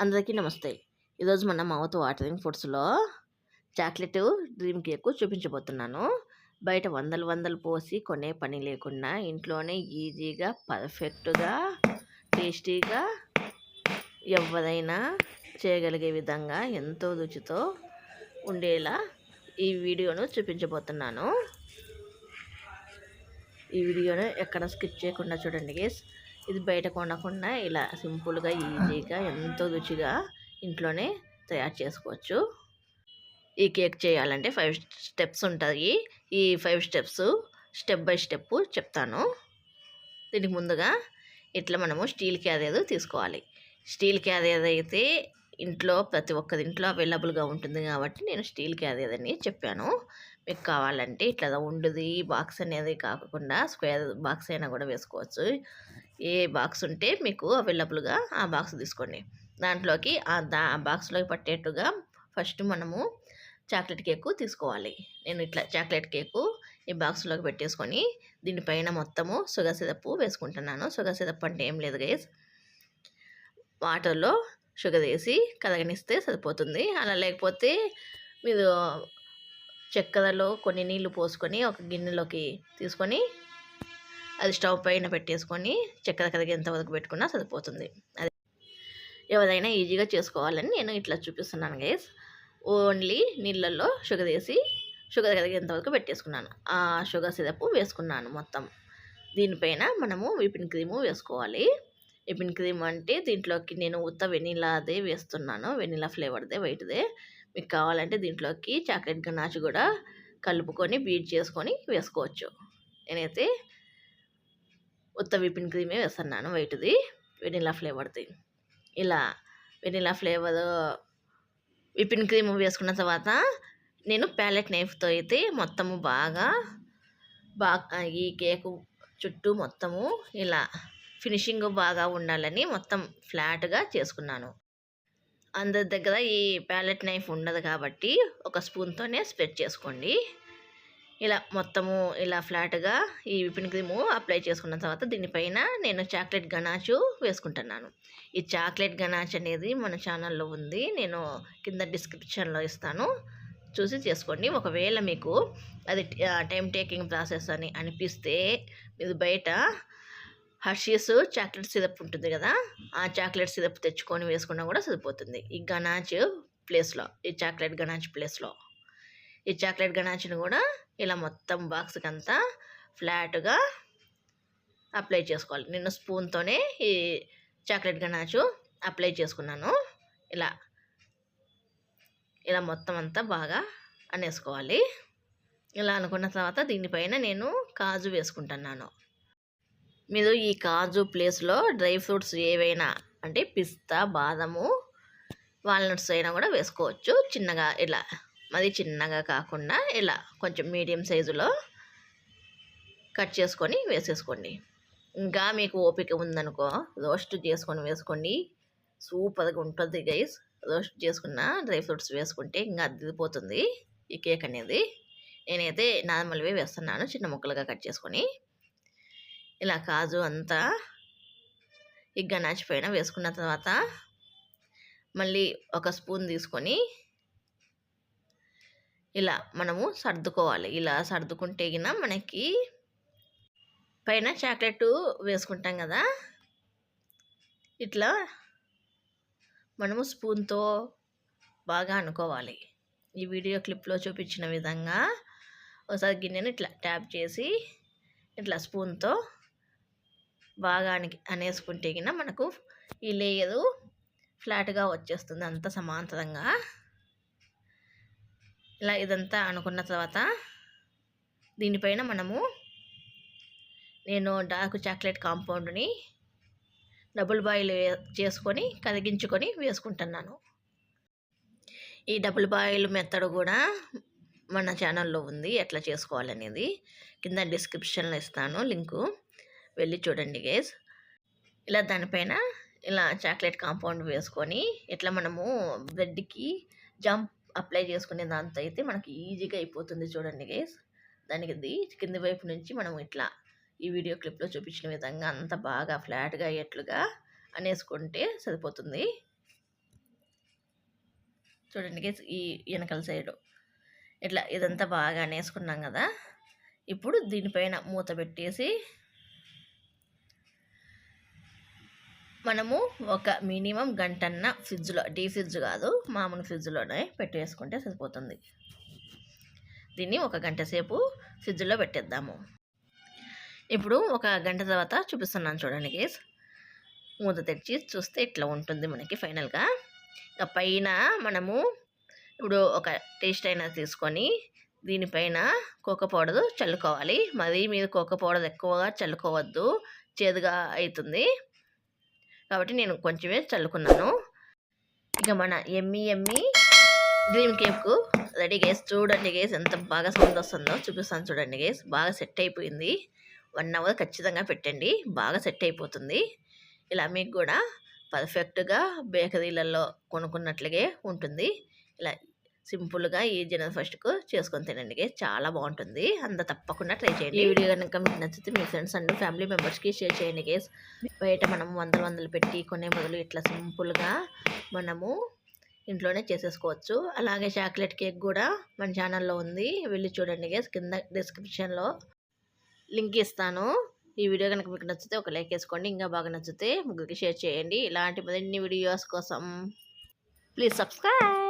అందరికీ నమస్తే. ఈరోజు మన మౌత్ వాటరింగ్ ఫుడ్స్‌లో చాక్లెట్ డ్రీమ్ కేక్ చూపించబోతున్నాను. బయట వందలు వందలు పోసి కొనే పని లేకుండా ఇంట్లోనే ఈజీగా, పర్ఫెక్ట్‌గా, టేస్టీగా ఎవరైనా చేయగలిగే విధంగా ఎంతో రుచితో ఉండేలా ఈ వీడియోను చూపించబోతున్నాను. ఈ వీడియోను ఎక్కడ స్కిప్ చేయకుండా చూడండి గైస్. ఇది బయట కొనకుండా ఇలా సింపుల్గా, ఈజీగా, ఎంతో రుచిగా ఇంట్లోనే తయారు చేసుకోవచ్చు. ఈ కేక్ చేయాలంటే 5 స్టెప్స్ ఉంటాయి. ఈ 5 స్టెప్స్ స్టెప్ బై స్టెప్ చెప్తాను. దీనికి ముందుగా ఇట్లా మనము స్టీల్ క్యారియర్ తీసుకోవాలి. స్టీల్ క్యారియర్ అయితే ఇంట్లో ప్రతి ఒక్కరి ఇంట్లో అవైలబుల్గా ఉంటుంది కాబట్టి నేను స్టీల్ క్యారియర్ అని చెప్పాను. మీకు కావాలంటే ఇట్లా రౌండ్‌ది బాక్స్ అనేది కాకుండా స్క్వేర్ బాక్స్ అయినా కూడా వేసుకోవచ్చు. ఏ బాక్స్ ఉంటే మీకు అవైలబుల్గా ఆ బాక్స్ తీసుకోండి. దాంట్లోకి ఆ బాక్స్లోకి పట్టేట్టుగా ఫస్ట్ మనము చాక్లెట్ కేకు తీసుకోవాలి. నేను ఇట్లా చాక్లెట్ కేకు ఈ బాక్స్లోకి పెట్టేసుకొని దీనిపైన మొత్తము షుగర్ సిరప్ వేసుకుంటున్నాను. షుగర్ సిరప్ అంటే ఏం లేదు గైస్, వాటర్లో షుగర్ వేసి కరగనిస్తే సరిపోతుంది. అలా లేకపోతే మీరు చక్కెరలో కొన్ని నీళ్లు పోసుకొని ఒక గిన్నెలోకి తీసుకొని అది స్టవ్ పైన పెట్టేసుకొని చక్కెర కరిగేంత వరకు పెట్టుకున్నా సరిపోతుంది. అది ఎవరైనా ఈజీగా చేసుకోవాలని నేను ఇట్లా చూపిస్తున్నాను గైస్. ఓన్లీ నీళ్ళల్లో షుగర్ వేసి షుగర్ కరిగేంత వరకు పెట్టేసుకున్నాను. ఆ షుగర్ సిరప్ వేసుకున్నాను మొత్తం. దీనిపైన మనము విపిన్ క్రీము వేసుకోవాలి. విపిన్ క్రీమ్ అంటే దీంట్లోకి నేను ఉత్త వెనీలాదే వేస్తున్నాను. వెనీలా ఫ్లేవర్దే, వైట్దే. మీకు కావాలంటే దీంట్లోకి చాక్లెట్ గనాచ్ కూడా కలుపుకొని బీట్ చేసుకొని వేసుకోవచ్చు. నేనైతే ఉత్త విపిన్ క్రీమే వేస్తున్నాను, వైట్ది, వెనీలా ఫ్లేవర్ది. ఇలా వెనీలా ఫ్లేవర్ విపిన్ క్రీమ్ వేసుకున్న తర్వాత నేను ప్యాలెట్ నైఫ్తో అయితే మొత్తము బాగా ఈ కేకు చుట్టూ మొత్తము ఇలా ఫినిషింగ్ బాగా ఉండాలని మొత్తం ఫ్లాట్గా చేసుకున్నాను. అందరి దగ్గర ఈ ప్యాలెట్ నైఫ్ ఉండదు కాబట్టి ఒక స్పూన్తోనే స్ప్రెడ్ చేసుకోండి. ఇలా మొత్తము ఇలా ఫ్లాట్గా ఈ విపిన్ క్రీము అప్లై చేసుకున్న తర్వాత దీనిపైన నేను చాక్లెట్ గనాచు వేసుకుంటున్నాను. ఈ చాక్లెట్ గనాచ్ అనేది మన ఛానల్లో ఉంది, నేను కింద డిస్క్రిప్షన్లో ఇస్తాను, చూసి చేసుకోండి. ఒకవేళ మీకు అది టైం టేకింగ్ ప్రాసెస్ అని అనిపిస్తే మీరు బయట హర్షీస్ చాక్లెట్ సిరప్ ఉంటుంది కదా, ఆ చాక్లెట్ సిరప్ తెచ్చుకొని వేసుకున్నా కూడా సరిపోతుంది. ఈ గనాచ్ ప్లేస్లో, ఈ చాక్లెట్ గనాచ్ ప్లేస్లో ఈ చాక్లెట్ గనాచ్ని కూడా ఇలా మొత్తం బాక్స్కి అంతా ఫ్లాట్గా అప్లై చేసుకోవాలి. నేను స్పూన్తోనే ఈ చాక్లెట్ గనాచు అప్లై చేసుకున్నాను. ఇలా ఇలా మొత్తం అంతా బాగా అనేసుకోవాలి. ఇలా అనుకున్న తర్వాత దీనిపైన నేను కాజు వేసుకుంటున్నాను. మీరు ఈ కాజు ప్లేస్లో డ్రై ఫ్రూట్స్ ఏవైనా అంటే పిస్తా, బాదము, వాల్నట్స్ అయినా కూడా వేసుకోవచ్చు. చిన్నగా ఇలా, మరి చిన్నగా కాకుండా ఇలా కొంచెం మీడియం సైజులో కట్ చేసుకొని వేసేసుకోండి. ఇంకా మీకు ఓపిక ఉందనుకో రోస్ట్ చేసుకొని వేసుకోండి, సూపర్గా ఉంటుంది గైస్. రోస్ట్ చేసుకున్న డ్రై ఫ్రూట్స్ వేసుకుంటే ఇంకా అద్దిపోతుంది ఈ కేక్ అనేది. నేనైతే నార్మల్వే వేస్తున్నాను, చిన్న ముక్కలుగా కట్ చేసుకొని. ఇలా కాజు అంతా ఈ గనాచ్ పైన వేసుకున్న తర్వాత మళ్ళీ ఒక స్పూన్ తీసుకొని ఇలా మనము సర్దుకోవాలి. ఇలా సర్దుకుంటే గిన మనకి పైన చాక్లెట్ వేసుకుంటాం కదా, ఇట్లా మనము స్పూన్తో బాగా అనుకోవాలి. ఈ వీడియో క్లిప్లో చూపించిన విధంగా ఒకసారి గిన్నెను ఇట్లా ట్యాప్ చేసి ఇట్లా స్పూన్తో బాగా అనేసుకుంటే గిన మనకు ఈ లేయరు ఫ్లాట్గా వచ్చేస్తుంది, అంత సమాంతరంగా. ఇలా ఇదంతా అనుకున్న తర్వాత దీనిపైన నేను డార్క్ చాక్లెట్ కాంపౌండ్ని డబుల్ బాయిల్ చేసుకొని కరిగించుకొని వేసుకుంటున్నాను. ఈ డబుల్ బాయిల్ మెథడ్ కూడా మన ఛానల్లో ఉంది, ఎట్లా చేసుకోవాలనేది కింద డిస్క్రిప్షన్లో ఇస్తాను, లింకు, వెళ్ళి చూడండి గైస్. ఇలా దానిపైన ఇలా చాక్లెట్ కాంపౌండ్ వేసుకొని ఇట్లా మనము బ్రెడ్కి జంప్ అప్లై చేసుకునే దాంతో అయితే మనకి ఈజీగా అయిపోతుంది. చూడండి గైస్, దానికి కింది వైపు నుంచి మనం ఇట్లా ఈ వీడియో క్లిప్లో చూపించిన విధంగా అంత బాగా ఫ్లాట్గా అయ్యేట్లుగా అనేసుకుంటే సరిపోతుంది. చూడండి గైస్, ఈ వెనకాల సైడు ఇట్లా ఇదంతా బాగా అనేసుకున్నాం కదా. ఇప్పుడు దీనిపైన మూత పెట్టేసి మనము ఒక మినిమం గంటన్న ఫ్రిడ్జ్లో, డీ ఫ్రిడ్జ్ కాదు మామూలు ఫ్రిడ్జ్లోనే పెట్టేసుకుంటే సరిపోతుంది. దీన్ని ఒక గంట సేపు ఫ్రిడ్జ్లో పెట్టేద్దాము. ఇప్పుడు ఒక గంట తర్వాత చూపిస్తున్నాను చూడండి గైస్. మూత తెచ్చి చూస్తే ఇట్లా ఉంటుంది మనకి ఫైనల్గా. ఇక పైన మనము ఇప్పుడు ఒక టేస్ట్ అయినా తీసుకొని దీనిపైన కోకో పౌడర్ చల్లుకోవాలి. మరి మీరు కోకో పౌడర్ ఎక్కువగా చల్లుకోవద్దు, చేదుగా అవుతుంది. కాబట్టి నేను కొంచెమే చల్లుకున్నాను. ఇక మన ఎమ్మి డ్రీమ్ కేక్ రెడీ గైస్. చూడండి గైస్ ఎంత బాగా సౌండ్ వస్తుందో చూపిస్తాను చూడండి గైస్. బాగా సెట్ అయిపోయింది. 1 అవర్ ఖచ్చితంగా పెట్టండి, బాగా సెట్ అయిపోతుంది. ఇలా మీకు కూడా పర్ఫెక్ట్గా బేకరీలలో కొనుక్కున్నట్లుగే ఉంటుంది. ఇలా సింపుల్గా ఈ జనవరి ఫస్ట్కు చేసుకొని తినండి గైస్, చాలా బాగుంటుంది. అంత తప్పకుండా ట్రై చేయండి. ఈ వీడియో కనుక మీకు నచ్చితే మీ ఫ్రెండ్స్ అండ్ ఫ్యామిలీ మెంబర్స్కి షేర్ చేయండి గైస్. బయట మనం వందలు పెట్టి కొనే బదులు ఇట్లా సింపుల్గా మనము ఇంట్లోనే చేసేసుకోవచ్చు. అలాగే చాక్లెట్ కేక్ కూడా మన ఛానల్లో ఉంది, వెళ్ళి చూడండి గైస్. కింద డిస్క్రిప్షన్లో లింక్ ఇస్తాను. ఈ వీడియో కనుక మీకు నచ్చితే ఒక లైక్ వేసుకోండి. ఇంకా బాగా నచ్చితే ముగ్గురికి షేర్ చేయండి. ఇలాంటి మరిన్ని వీడియోస్ కోసం ప్లీజ్ సబ్స్క్రైబ్.